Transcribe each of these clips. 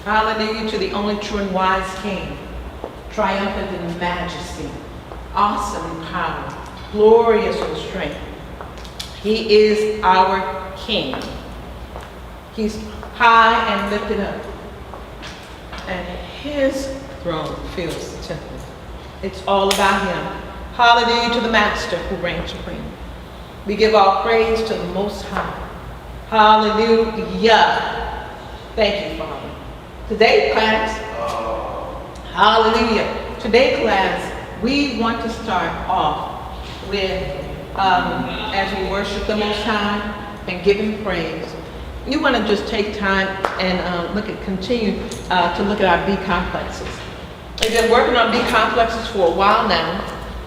Hallelujah to the only true and wise King, triumphant in majesty, awesome in power, glorious in strength. He is our King. He's high and lifted up, and his throne fills the temple. It's all about him. Hallelujah to the Master who reigns supreme. We give all praise to the Most High. Hallelujah. Thank you, Father. Today, class, hallelujah. Today, class, we want to start off with, as we worship the Most High and give him praise, you want to just take time and continue to look at our B complexes. We've been working on B complexes for a while now.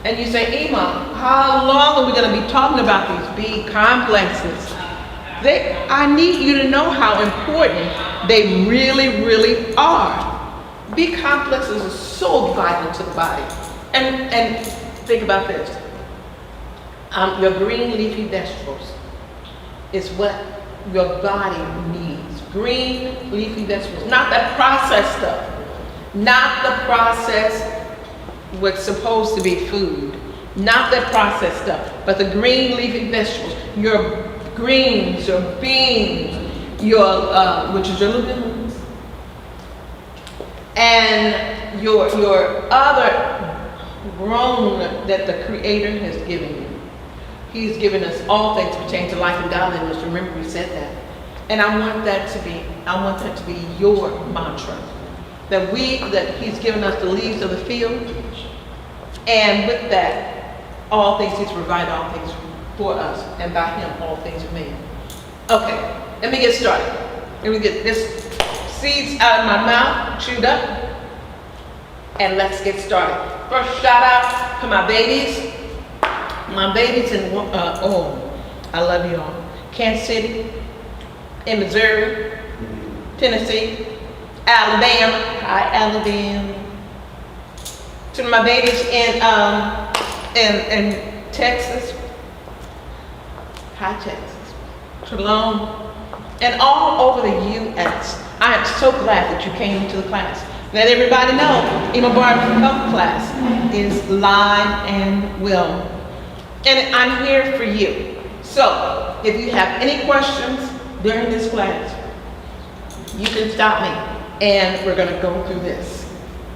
And you say, EMA, how long are we going to be talking about these B complexes? I need you to know how important they really, really are. B complexes are so vital to the body. And think about this. Your green leafy vegetables is what your body needs. Green leafy vegetables, not that processed stuff. Not the processed what's supposed to be food, not that processed stuff, but the green leafy vegetables, your greens, your beans, your which is your legumes, and your other grown that the Creator has given you. He's given us all things pertaining to life and godliness. Remember, we said that, and I want that to be your mantra. That He's given us the leaves of the field, and with that, all things He's provided, all things for us, and by Him all things are made. Okay, let me get started. Let me get this seeds out of my mouth, chewed up, and let's get started. First, shout out to my babies in I love you all. Kansas City, in Missouri, Tennessee, Alabama, hi Alabama. To my babies in Texas, hi Texas, Trelone, and all over the U.S. I am so glad that you came into the class. Let everybody know, EMA Barbs Health class is live and well, and I'm here for you. So if you have any questions during this class, you can stop me. And we're going to go through this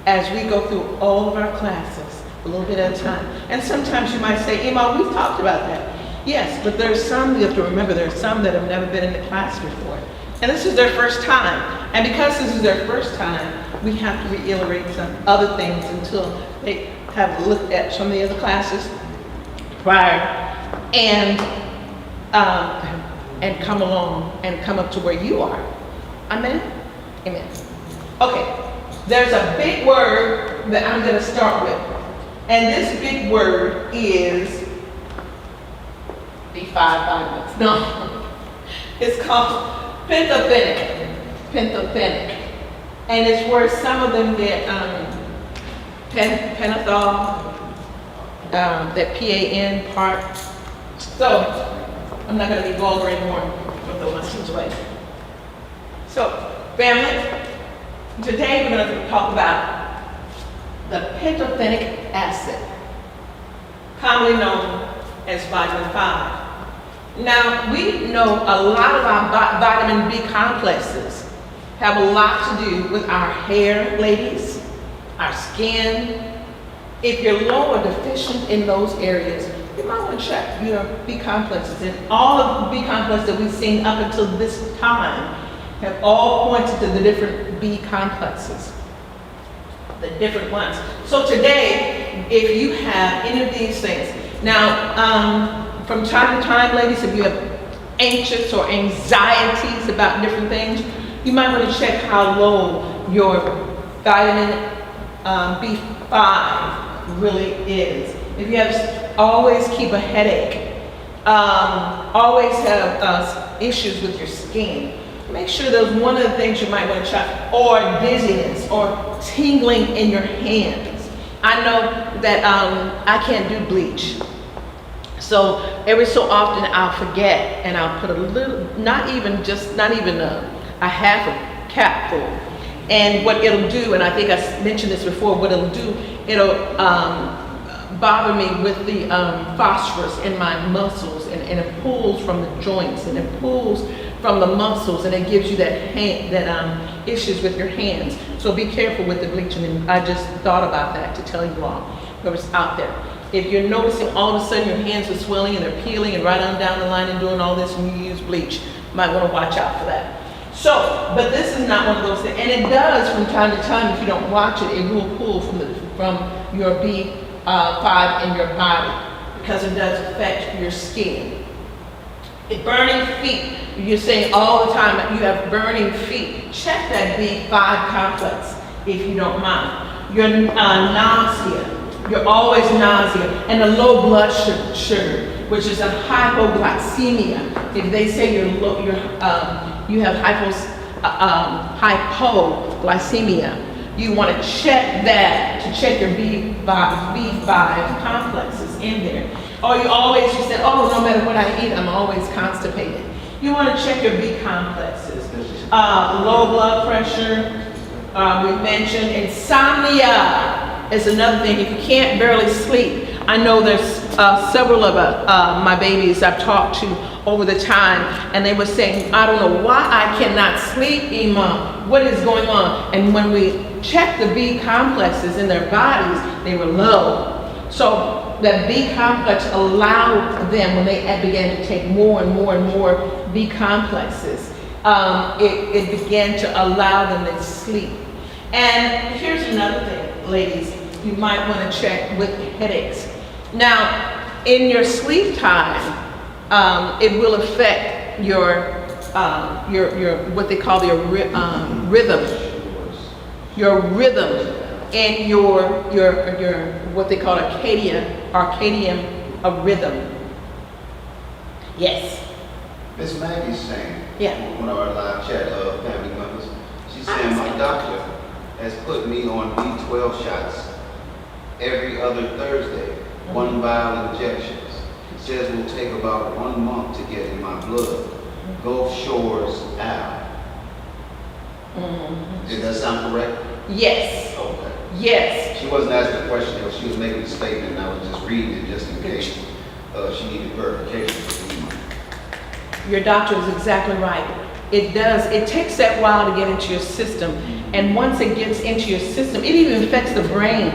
as we go through all of our classes, a little bit at a time. And sometimes you might say, Emma, we've talked about that. Yes, but there's some, you have to remember, there's some that have never been in the class before. And this is their first time. And because this is their first time, we have to reiterate some other things until they have looked at some of the other classes prior and come along and come up to where you are. Amen? Amen. Okay, there's a big word that I'm going to start with. And this big word is the 5 vitamins. No, it's called Pantene. And it's where some of them get pentothal, that PAN part. So, I'm not going to be vulgar anymore. I'll throw my shoes away. So, family, today we're going to talk about the pantothenic acid, commonly known as vitamin 5. Now, we know a lot of our vitamin B complexes have a lot to do with our hair, ladies, our skin. If you're low or deficient in those areas, you might want to check your B complexes. And all of the B complexes that we've seen up until this time have all pointed to the different B complexes, the different ones. So today, if you have any of these things, now from time to time, ladies, if you have anxious or anxieties about different things, you might want to check how low your vitamin B5 really is. If you have, always keep a headache, always have issues with your skin, make sure that's one of the things you might want to try, or dizziness, or tingling in your hands. I know that I can't do bleach. So every so often I'll forget and I'll put a little, not even a half a capful And what it'll do, and I think I mentioned this before, what it'll do, it'll bother me with the phosphorus in my muscles, and it pulls from the joints, and it pulls from the muscles, and it gives you that issues with your hands. So be careful with the bleaching, and I just thought about that to tell you all, whoever's out there. If you're noticing all of a sudden your hands are swelling and they're peeling and right on down the line and doing all this and you use bleach, you might want to watch out for that. So, but this is not one of those things, and it does from time to time, if you don't watch it, it will pull from your B5 in your body, because it does affect your skin. Burning feet, you're saying all the time that you have burning feet. Check that B5 complex if you don't mind. Your nausea, you're always nausea, and a low blood sugar, which is a hypoglycemia. If they say you have hypoglycemia, you want to check that, to check your B5 complexes in there. Or you said, oh, no matter what I eat, I'm always constipated. You want to check your B complexes. Low blood pressure, we mentioned. Insomnia is another thing. If you can't barely sleep, I know there's several of my babies I've talked to over the time, and they were saying, I don't know why I cannot sleep, EMA. What is going on? And when we checked the B complexes in their bodies, they were low. So that B complex allowed them, when they began to take more and more and more B complexes, it began to allow them to sleep. And here's another thing, ladies, you might want to check with headaches. Now, in your sleep time, it will affect your what they call your rhythm, and your what they call circadian rhythm. Yes. Miss Maggie's saying, Yeah. one of our live chat family members, she's saying my doctor has put me on B12 shots every other Thursday, 1 vial injections. Says it will take about 1 month to get in my blood. Gulf Shores out. Does that sound correct? Yes. Okay. Yes. She wasn't asking a question, but she was making a statement, and I was just reading it just in case she needed verification. Your doctor is exactly right. It does. It takes that while to get into your system, and once it gets into your system, it even affects the brain.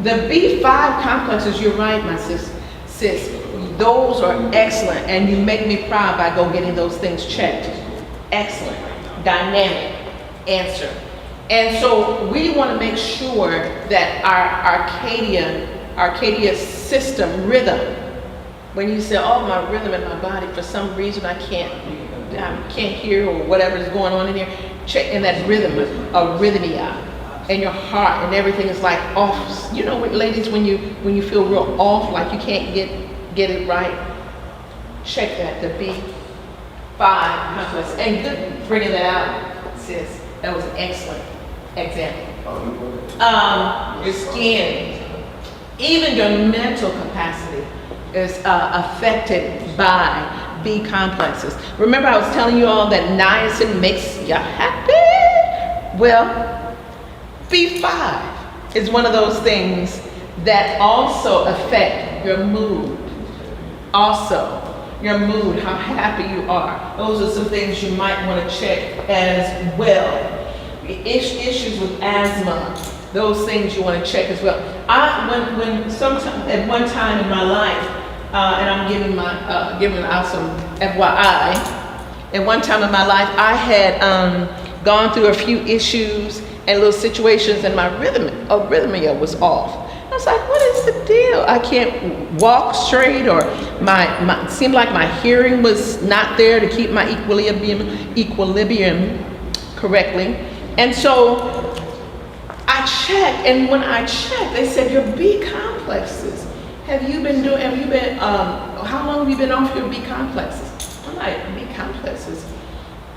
The B5 complexes, you're right, my sis. Those are excellent, and you make me proud by getting those things checked. Excellent, dynamic answer. And so we want to make sure that our Arcadia system rhythm, when you say, oh, my rhythm in my body, for some reason I can't hear, or whatever is going on in here, check in that rhythm, arrhythmia, and your heart and everything is like off. You know, ladies, when you feel real off, like you can't get it right, check that, the B5 complex. And good bringing that out, sis. That was an excellent example. Your skin, even your mental capacity is affected by B complexes. Remember I was telling you all that niacin makes you happy? Well, B5 is one of those things that also affect your mood. Also, your mood, how happy you are. Those are some things you might want to check as well. Issues with asthma, those things you want to check as well. At one time in my life, and I'm giving out some FYI. At one time in my life, I had gone through a few issues and little situations, and my arrhythmia was off. I was like, what is the deal? I can't walk straight, or seemed like my hearing was not there to keep my equilibrium correctly. And so I checked, and when I checked, they said your B complexes. How long have you been off your B complexes? I'm like, B complexes?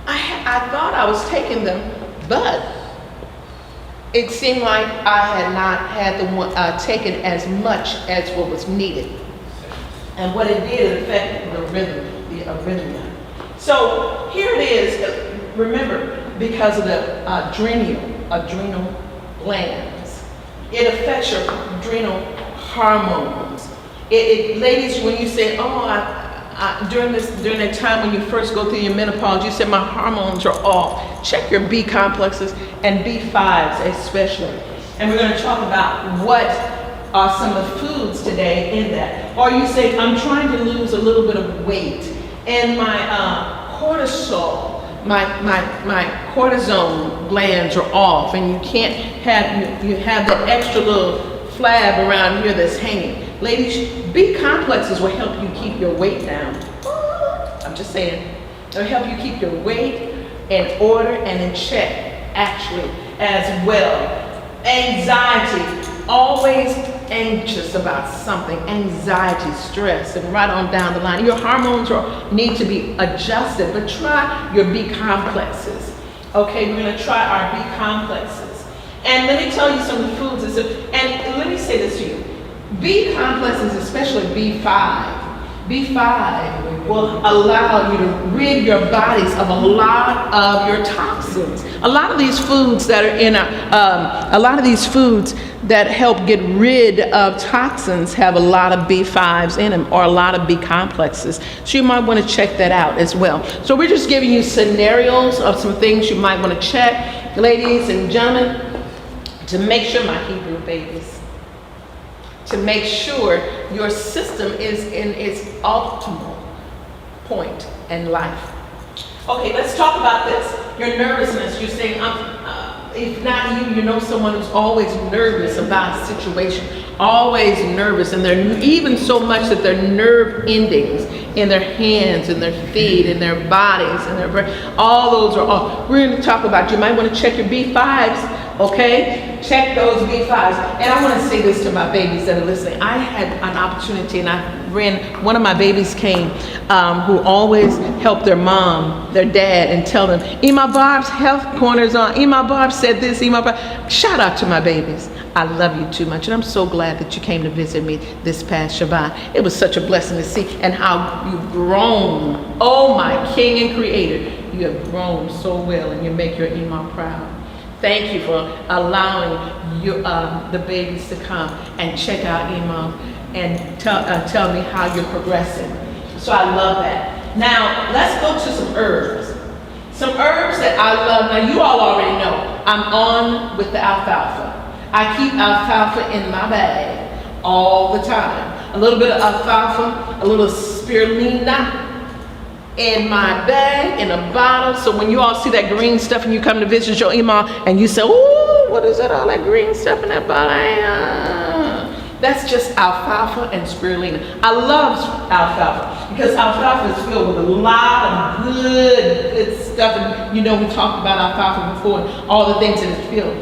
I thought I was taking them, but it seemed like I had not had taken as much as what was needed. And what it did, it affected the rhythm, the arrhythmia. So here it is, remember, because of the adrenal adrenal glands. It affects your adrenal hormones. Ladies, when you say, oh, during that time when you first go through your menopause, you said my hormones are off. Check your B complexes and B5s especially. And we're going to talk about what are some of the foods today in that. Or you say, I'm trying to lose a little bit of weight and my cortisol, my cortisone glands are off, and you can't have, you have that extra little flab around here that's hanging. Ladies, B complexes will help you keep your weight down. I'm just saying, it'll help you keep your weight in order and in check, actually, as well. Anxiety, always anxious about something, anxiety, stress, and right on down the line. Your hormones need to be adjusted, but try your B complexes. Okay, we're gonna try our B complexes. And let me tell you some of the foods, and let me say this to you. B complexes, especially B5, B5 will allow you to rid your bodies of a lot of your toxins. A lot of these foods that are in a lot of these foods that help get rid of toxins have a lot of B5s in them, or a lot of B complexes. So you might want to check that out as well. So we're just giving you scenarios of some things you might want to check, ladies and gentlemen, to make sure, my Hebrew babies, to make sure your system is in its optimal point in life. Okay, let's talk about this. Your nervousness. You're saying, if not you, you know someone who's always nervous about a situation, always nervous, and they're even so much that their nerve endings in their hands, in their feet, in their bodies, in their brain, all those are all. We're going to talk about, you might want to check your B5s, okay? Check those B5s. And I want to say this to my babies that are listening. I had an opportunity, and one of my babies came, who always helped their mom, their dad, and tell them, EMA Barbs Health Corner's on. EMA Barbs said this, EMA Barbs. Shout out to my babies. I love you too much, and I'm so glad that you came to visit me this past Shabbat. It was such a blessing to see, and how you've grown. Oh, my King and Creator, you have grown so well, and you make your EMA proud. Thank you for allowing the babies to come and check out EMA and tell me how you're progressing. So I love that. Now, let's go to some herbs. Some herbs that I love. Now, you all already know I'm on with the alfalfa. I keep alfalfa in my bag all the time. A little bit of alfalfa, a little spirulina in my bag, in a bottle. So when you all see that green stuff and you come to visit your EMA and you say, ooh, what is that, all that green stuff in that bottle? That's just alfalfa and spirulina. I love alfalfa because alfalfa is filled with a lot of good stuff. And you know, we talked about alfalfa before and all the things that it's filled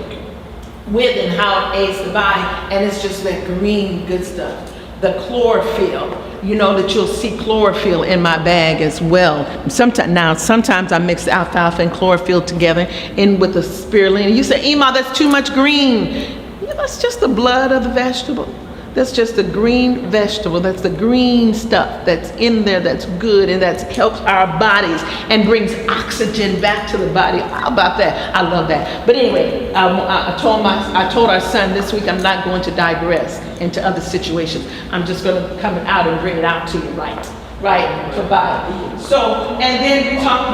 with and how it aids the body. And it's just that green good stuff. The chlorophyll, you know that you'll see chlorophyll in my bag as well. Sometimes I mix alfalfa and chlorophyll together in with the spirulina. You say, Ema, that's too much green. Yeah, that's just the blood of the vegetable. That's just the green vegetable. That's the green stuff that's in there that's good and that helps our bodies and brings oxygen back to the body. How about that? I love that. But anyway, I told our son this week I'm not going to digress into other situations. I'm just going to come out and bring it out to you, right? For body. So, and then we talked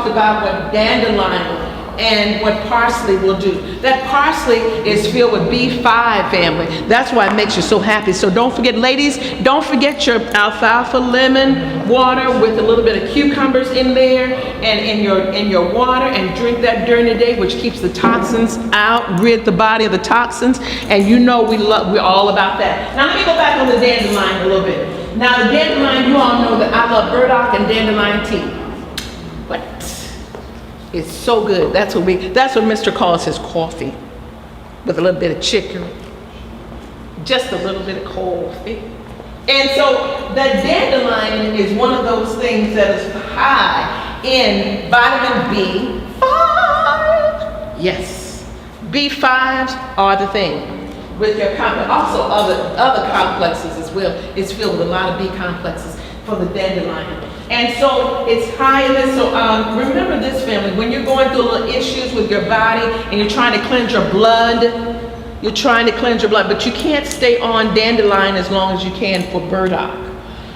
about what dandelion and what parsley will do. That parsley is filled with B5 family. That's why it makes you so happy. So don't forget, ladies, don't forget your alfalfa lemon water with a little bit of cucumbers in there and in your water, and drink that during the day, which keeps the toxins out, rid the body of the toxins. And you know we're all about that. Now let me go back on the dandelion a little bit. Now the dandelion, you all know that I love burdock and dandelion tea. But it's so good. That's what Mr. calls his coffee, with a little bit of chicken, just a little bit of coffee. And so that dandelion is one of those things that is high in vitamin B5. Yes, B5s are the thing. With your complex, also other complexes as well. It's filled with a lot of B complexes for the dandelion. And so it's high in this. So remember this, family, when you're going through little issues with your body and you're trying to cleanse your blood, but you can't stay on dandelion as long as you can for burdock.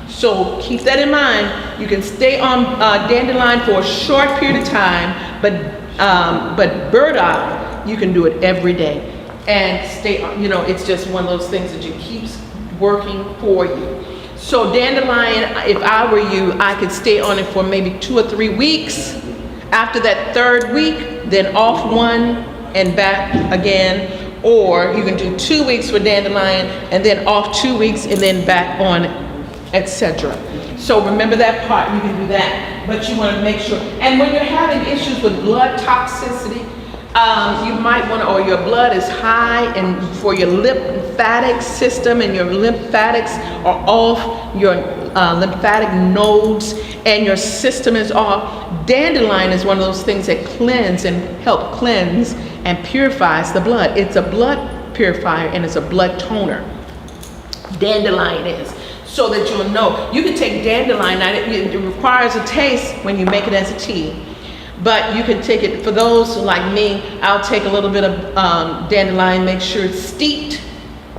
So keep that in mind. You can stay on dandelion for a short period of time, but burdock, you can do it every day. And stay on, it's just one of those things that you keeps working for you. So dandelion, if I were you, I could stay on it for maybe 2 or 3 weeks. After that 3rd week, then off 1 and back again. Or you can do 2 weeks for dandelion and then off 2 weeks and then back on, etc. So remember that part, you can do that. But you want to make sure. And when you're having issues with blood toxicity, you might want to, or your blood is high and for your lymphatic system and your lymphatics are off, your lymphatic nodes and your system is off. Dandelion is one of those things that cleanse and help cleanse and purifies the blood. It's a blood purifier and it's a blood toner. Dandelion is. So that you'll know. You can take dandelion, it requires a taste when you make it as a tea. But you can take it, for those like me, I'll take a little bit of dandelion, make sure it's steeped,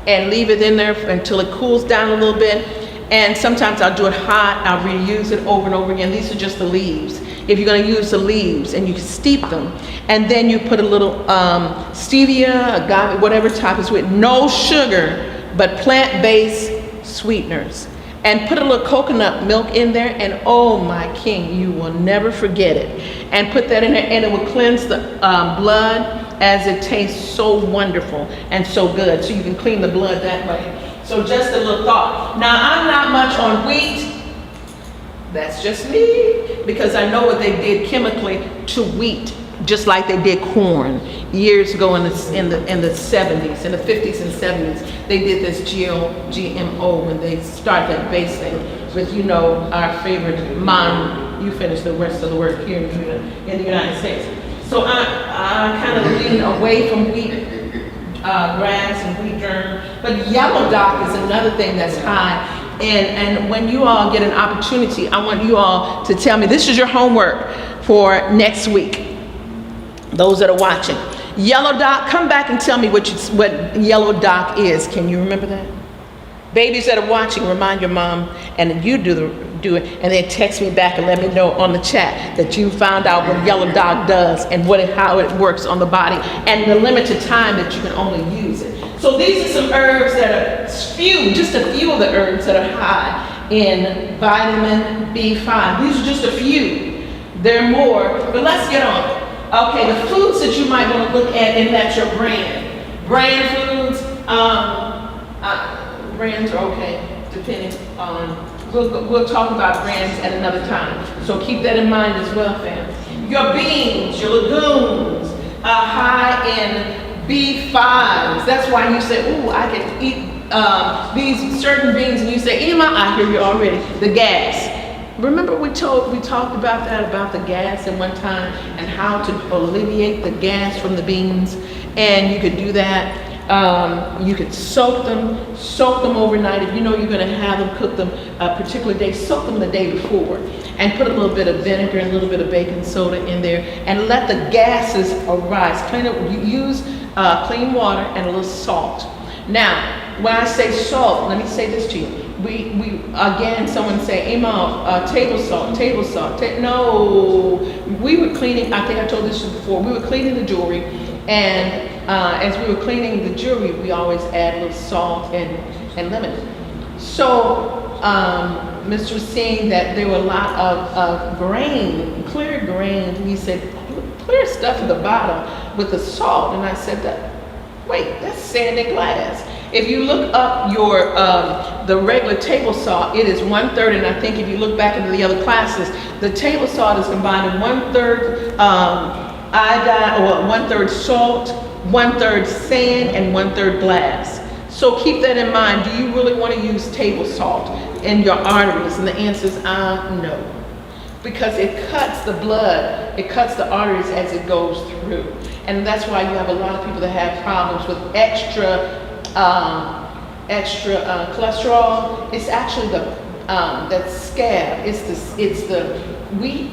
and leave it in there until it cools down a little bit. And sometimes I'll do it hot, I'll reuse it over and over again. These are just the leaves. If you're gonna use the leaves, and you can steep them, and then you put a little stevia, agave, whatever type of sweet, no sugar, but plant-based sweeteners. And put a little coconut milk in there, and oh my king, you will never forget it. And put that in there, and it will cleanse the blood as it tastes so wonderful and so good. So you can clean the blood that way. So just a little thought. Now, I'm not much on wheat. That's just me, because I know what they did chemically to wheat, just like they did corn years ago in the 70s, in the 50s and 70s. They did this GMO when they started that base thing with, our favorite mom. You finish the rest of the work here in the United States. So I kind of lean away from wheat grass and wheat germ. But yellow dock is another thing that's high. And when you all get an opportunity, I want you all to tell me, this is your homework for next week. Those that are watching. Yellow dock, come back and tell me what yellow dock is. Can you remember that? Babies that are watching, remind your mom, and you do it, and then text me back and let me know on the chat that you found out what yellow dock does and how it works on the body and the limited time that you can only use it. So these are some herbs that are just a few of the herbs that are high in vitamin B5. These are just a few. There are more, but let's get on. Okay, the foods that you might want to look at, and that's your brand. Brand foods, brands are okay, depending on, we'll talk about brands at another time. So keep that in mind as well, fam. Your beans, your legumes, high in B5s. That's why you say, ooh, I can eat these certain beans, and you say, EMA, I hear you already, the gas. Remember we talked about that, about the gas at one time, and how to alleviate the gas from the beans. And you could do that. You could soak them overnight. If you know you're going to have them, cook them a particular day, soak them the day before, and put a little bit of vinegar and a little bit of baking soda in there, and let the gases arise. Use clean water and a little salt. Now, when I say salt, let me say this to you. We again, someone say, Emma, table salt. No, we were cleaning, I think I told this before, we were cleaning the jewelry, and as we were cleaning the jewelry, we always add a little salt and lemon. So, Mr. was saying that there were a lot of grain, clear grain. He said, clear stuff at the bottom with the salt, and I said, wait, that's sand and glass. If you look up the regular table salt, it is 1/3, and I think if you look back into the other classes, the table salt is combined in 1/3 iodine, or 1/3 salt, 1/3 sand, and 1/3 glass. So keep that in mind. Do you really want to use table salt in your arteries? And the answer is no. Because it cuts the blood, it cuts the arteries as it goes through. And that's why you have a lot of people that have problems with extra cholesterol. It's actually the that scab. We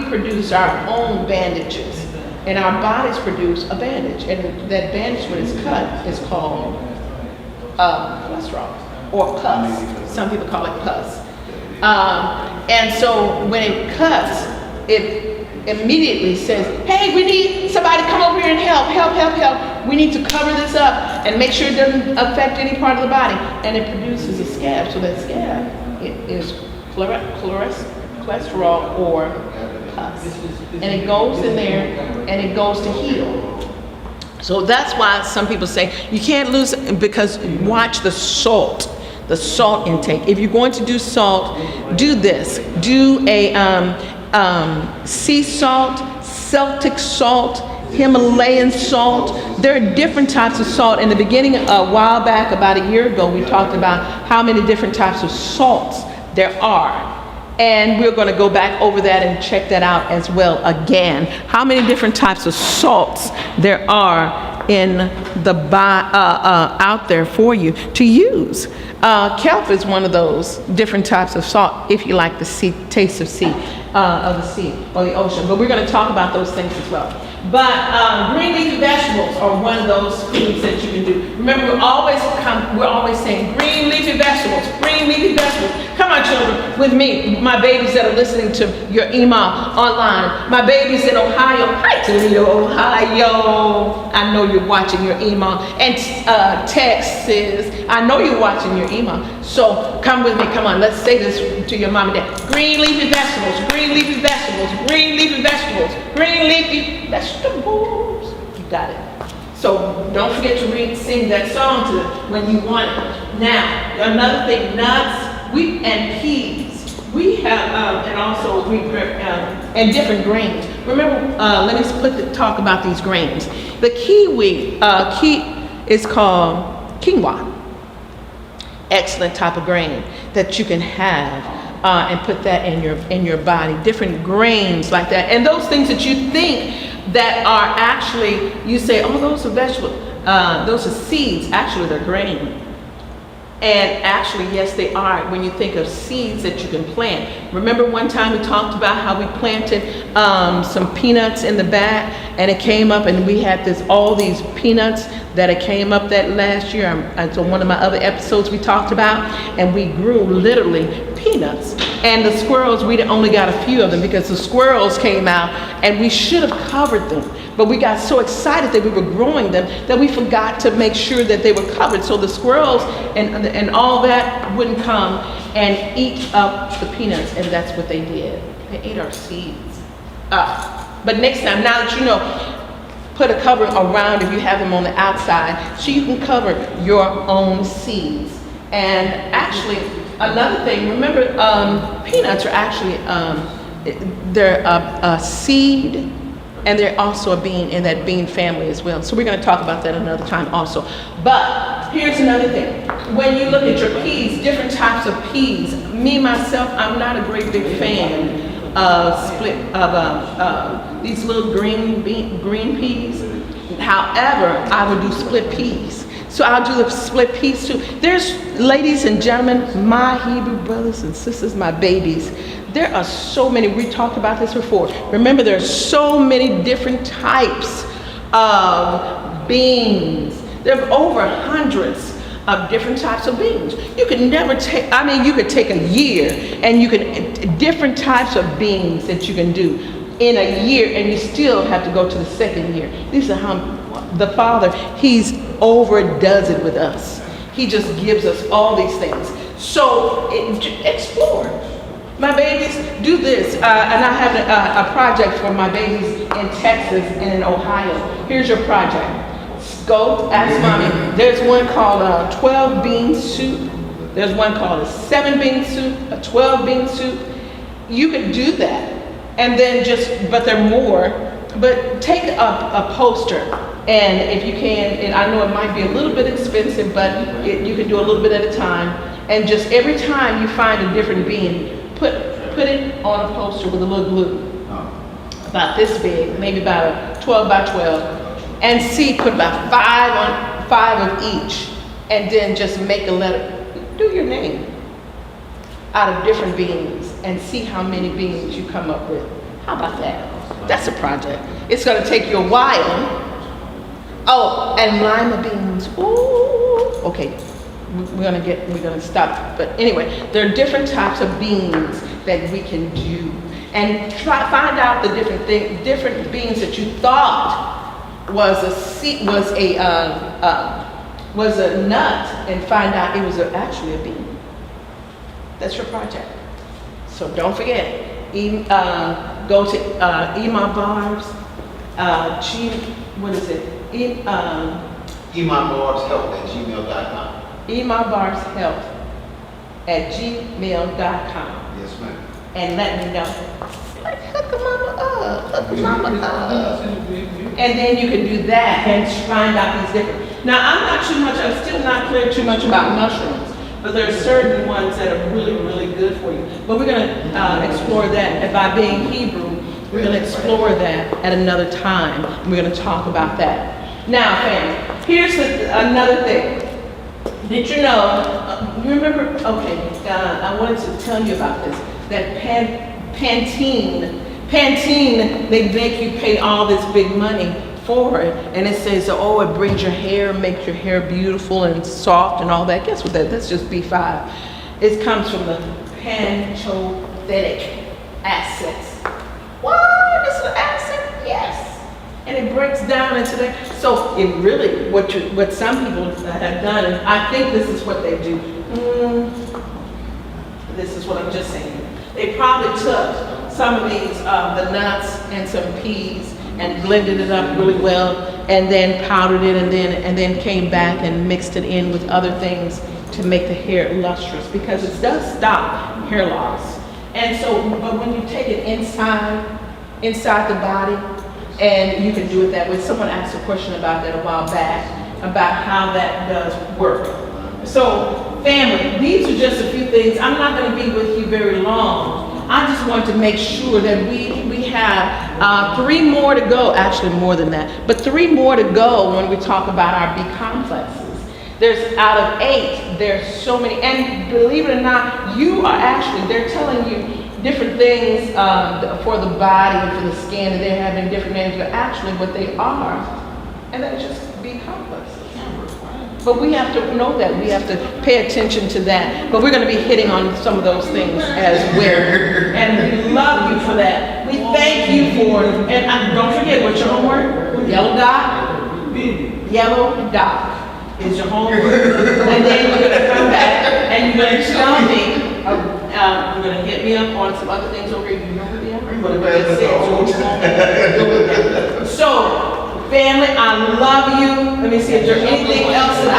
produce our own bandages, and our bodies produce a bandage, and that bandage, when it's cut, is called cholesterol or pus. Some people call it pus. And so when it cuts, it immediately says, hey, we need somebody to come over here and help. We need to cover this up and make sure it doesn't affect any part of the body. And it produces a scab. So that scab is cholesterol or pus. And it goes in there and it goes to heal. So that's why some people say you can't lose, because watch the salt intake. If you're going to do salt, do this. Do a sea salt, Celtic salt, Himalayan salt. There are different types of salt. In the beginning, a while back, about a year ago, we talked about how many different types of salts there are. And we're going to go back over that and check that out as well again. How many different types of salts there are in the out there for you to use. Kelp is one of those different types of salt, if you like the taste of the sea or the ocean. But we're going to talk about those things as well. But green leafy vegetables are one of those foods that you can do. Remember, we're always saying green leafy vegetables, green leafy vegetables. Come on, children, with me. My babies that are listening to your EMA online. My babies in Ohio. Hi, Toledo, Ohio. I know you're watching your EMA. And Texas. I know you're watching your EMA. So come with me. Come on. Let's say this to your mom and dad. Green leafy vegetables. Green leafy vegetables. Green leafy vegetables. Green leafy vegetables. You got it. So don't forget to sing that song to them when you want it. Now, another thing, nuts, wheat and peas. We have, and also and different grains. Remember, let me talk about these grains. The kiwi is called quinoa. Excellent type of grain that you can have and put that in your body. Different grains like that, and those things that you think that are actually, you say, oh, those are vegetables, those are seeds. Actually, they're grain. And actually, yes, they are when you think of seeds that you can plant. Remember one time we talked about how we planted some peanuts in the back, and it came up, and we had all these peanuts that it came up that last year. And so one of my other episodes we talked about, and we grew literally peanuts. And the squirrels, we only got a few of them because the squirrels came out, and we should have covered them. But we got so excited that we were growing them that we forgot to make sure that they were covered. So the squirrels and all that wouldn't come and eat up the peanuts, and that's what they did. They ate our seeds. But next time, now that you know, put a cover around if you have them on the outside so you can cover your own seeds. And actually, another thing, remember, peanuts are actually, they're a seed, and they're also a bean in that bean family as well. So we're going to talk about that another time also. But here's another thing. When you look at your peas, different types of peas. Me, myself, I'm not a great big fan of these little green peas. However, I would do split peas. So I'll do the split peas too. There's, ladies and gentlemen, my Hebrew brothers and sisters, my babies, there are so many, we talked about this before. Remember, there are so many different types of beans. There are over hundreds of different types of beans. You could never take, you could take a year and you could, different types of beans that you can do in a year, and you still have to go to the second year. These are how the Father, He's overdoes it with us. He just gives us all these things. So explore. My babies, do this. And I have a project for my babies in Texas and in Ohio. Here's your project. Go ask mommy. There's one called a 12 bean soup. There's one called a 7 bean soup, a 12 bean soup. You could do that. And then but there are more. But take a poster. And if you can, and I know it might be a little bit expensive, but you can do a little bit at a time. And just every time you find a different bean, put it on a poster with a little glue, about this big, maybe about 12 by 12, and put about 5 of each, and then just make a letter. Do your name. out of different beans and see how many beans you come up with. How about that? That's a project. It's gonna take you a while. Oh, and lima beans. Ooh, okay. We're gonna stop. But anyway, there are different types of beans that we can do, and find out the different beans that you thought was a nut, and find out it was actually a bean. That's your project. So don't forget. Go to EMA Barbs. What is it? EMABarbsHealth@gmail.com. EMABarbsHealth@gmail.com. Yes, ma'am. And let me know. Like, hook a mama up. And then you can do that and find out these different. Now, I'm still not clear too much about mushrooms, but there are certain ones that are really, really good for you. But we're gonna explore that, and by being Hebrew, we're gonna explore that at another time. We're gonna talk about that. Now, family, here's another thing. Did you know, you remember, okay, I wanted to tell you about this, that Pantene, they make you pay all this big money for it, and it says, oh, it brings your hair, makes your hair beautiful and soft and all that. Guess what that's just B5. It comes from the pantothenic acids. What? It's an acid? Yes. And it breaks down into that. So it really, what some people have done, and I think this is what they do. This is what I'm just saying. They probably took some of these, the nuts and some peas, and blended it up really well, and then powdered it, and then came back and mixed it in with other things to make the hair lustrous, because it does stop hair loss. And so, but when you take it inside the body, and you can do it that way. Someone asked a question about that a while back, about how that does work. So, family, these are just a few things. I'm not going to be with you very long. I just want to make sure that we have 3 more to go, actually more than that, but 3 more to go when we talk about our B complexes. There's out of 8, there's so many, and believe it or not, they're telling you different things for the body and for the skin, and they're having different names, but actually what they are, and they're just B complexes. But we have to know that. We have to pay attention to that. But we're going to be hitting on some of those things as well. And we love you for that. We thank you for it. And don't forget, what's your homework? Yellow dot. Yellow dot is your homework. And then you're going to come back and you're going to tell me, you're going to hit me up on some other things over here. You know what I said? So, family, I love you. Let me see, is there anything else that I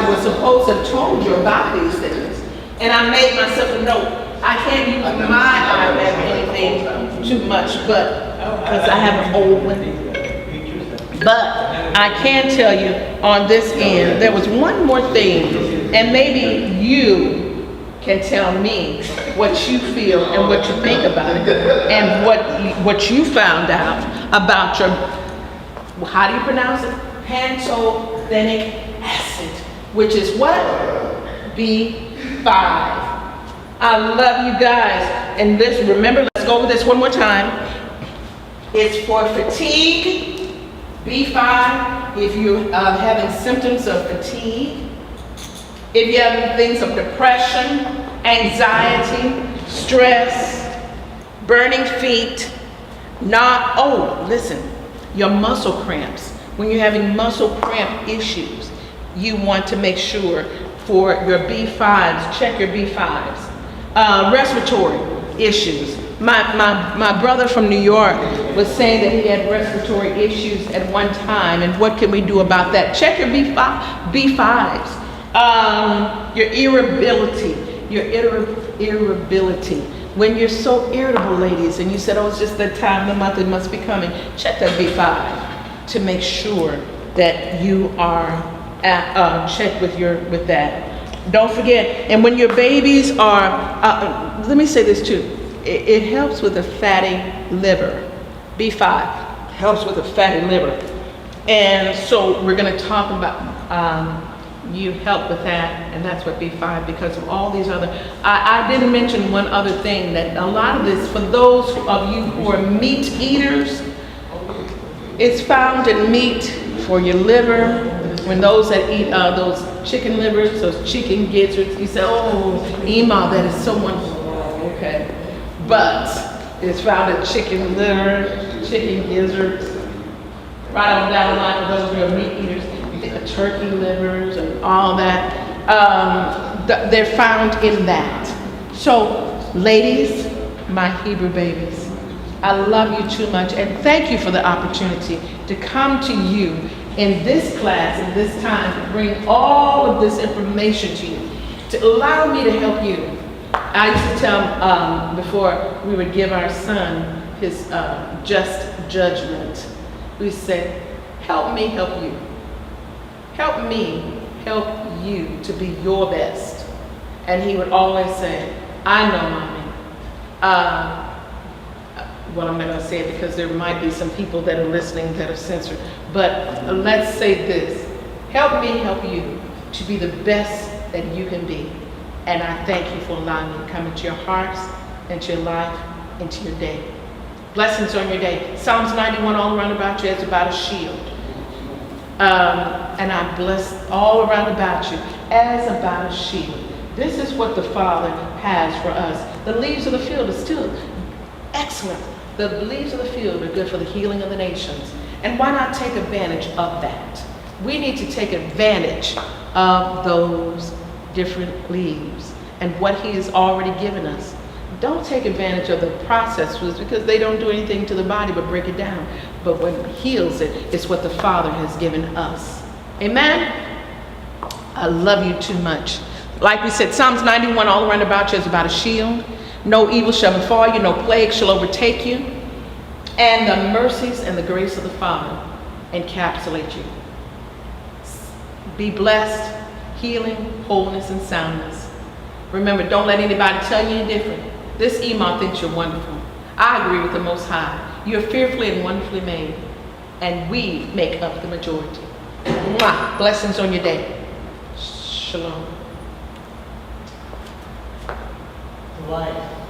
was supposed to have told you about these things? And I made myself a note. I can't use my iPad for anything too much, but because I have an old one. But I can tell you on this end, there was one more thing, and maybe you can tell me what you feel and what you think about it, and what you found out about your, how do you pronounce it? Pantothenic acid, which is what? B5. I love you guys. And remember, let's go over this one more time. It's for fatigue, B5, if you're having symptoms of fatigue, if you're having things of depression, anxiety, stress, burning feet, your muscle cramps. When you're having muscle cramp issues, you want to make sure for your B5s, check your B5s. Respiratory issues. My brother from New York was saying that he had respiratory issues at one time, and what can we do about that? Check your B5s. Your irritability. When you're so irritable, ladies, and you said, oh, it's just that time of the month, it must be coming, check that B5 to make sure that you are checked with that. Don't forget, and when your babies are, let me say this too, it helps with a fatty liver. B5 helps with a fatty liver. And so we're going to talk about you help with that, and that's what B5, because of all these other, I didn't mention one other thing, that a lot of this, for those of you who are meat eaters, it's found in meat for your liver. When those that eat those chicken livers, those chicken gizzards, you say, oh, EMA, that is so wonderful. Okay. But it's found in chicken liver, chicken gizzards, right on down the line for those who are meat eaters, turkey livers and all that. They're found in that. So, ladies, my Hebrew babies, I love you too much, and thank you for the opportunity to come to you in this class, in this time, to bring all of this information to you, to allow me to help you. I used to tell before we would give our son his just judgment, we said, help me help you. Help me help you to be your best. And he would always say, I know, Mommy. Well, I'm not going to say it because there might be some people that are listening that are censored. But let's say this. Help me help you to be the best that you can be. And I thank you for allowing me to come into your hearts, into your life, into your day. Blessings on your day. Psalms 91 all around about you is about a shield. And I bless all around about you as about a shield. This is what the Father has for us. The leaves of the field are still excellent. The leaves of the field are good for the healing of the nations. And why not take advantage of that? We need to take advantage of those different leaves and what He has already given us. Don't take advantage of the processed foods because they don't do anything to the body but break it down. But what heals it is what the Father has given us. Amen? I love you too much. Like we said, Psalms 91 all around about you is about a shield. No evil shall befall you, no plague shall overtake you. And the mercies and the grace of the Father encapsulate you. Be blessed, healing, wholeness, and soundness. Remember, don't let anybody tell you any different. This EMA thinks you're wonderful. I agree with the Most High. You're fearfully and wonderfully made. And we make up the majority. Mwah! Blessings on your day. Shalom. Life.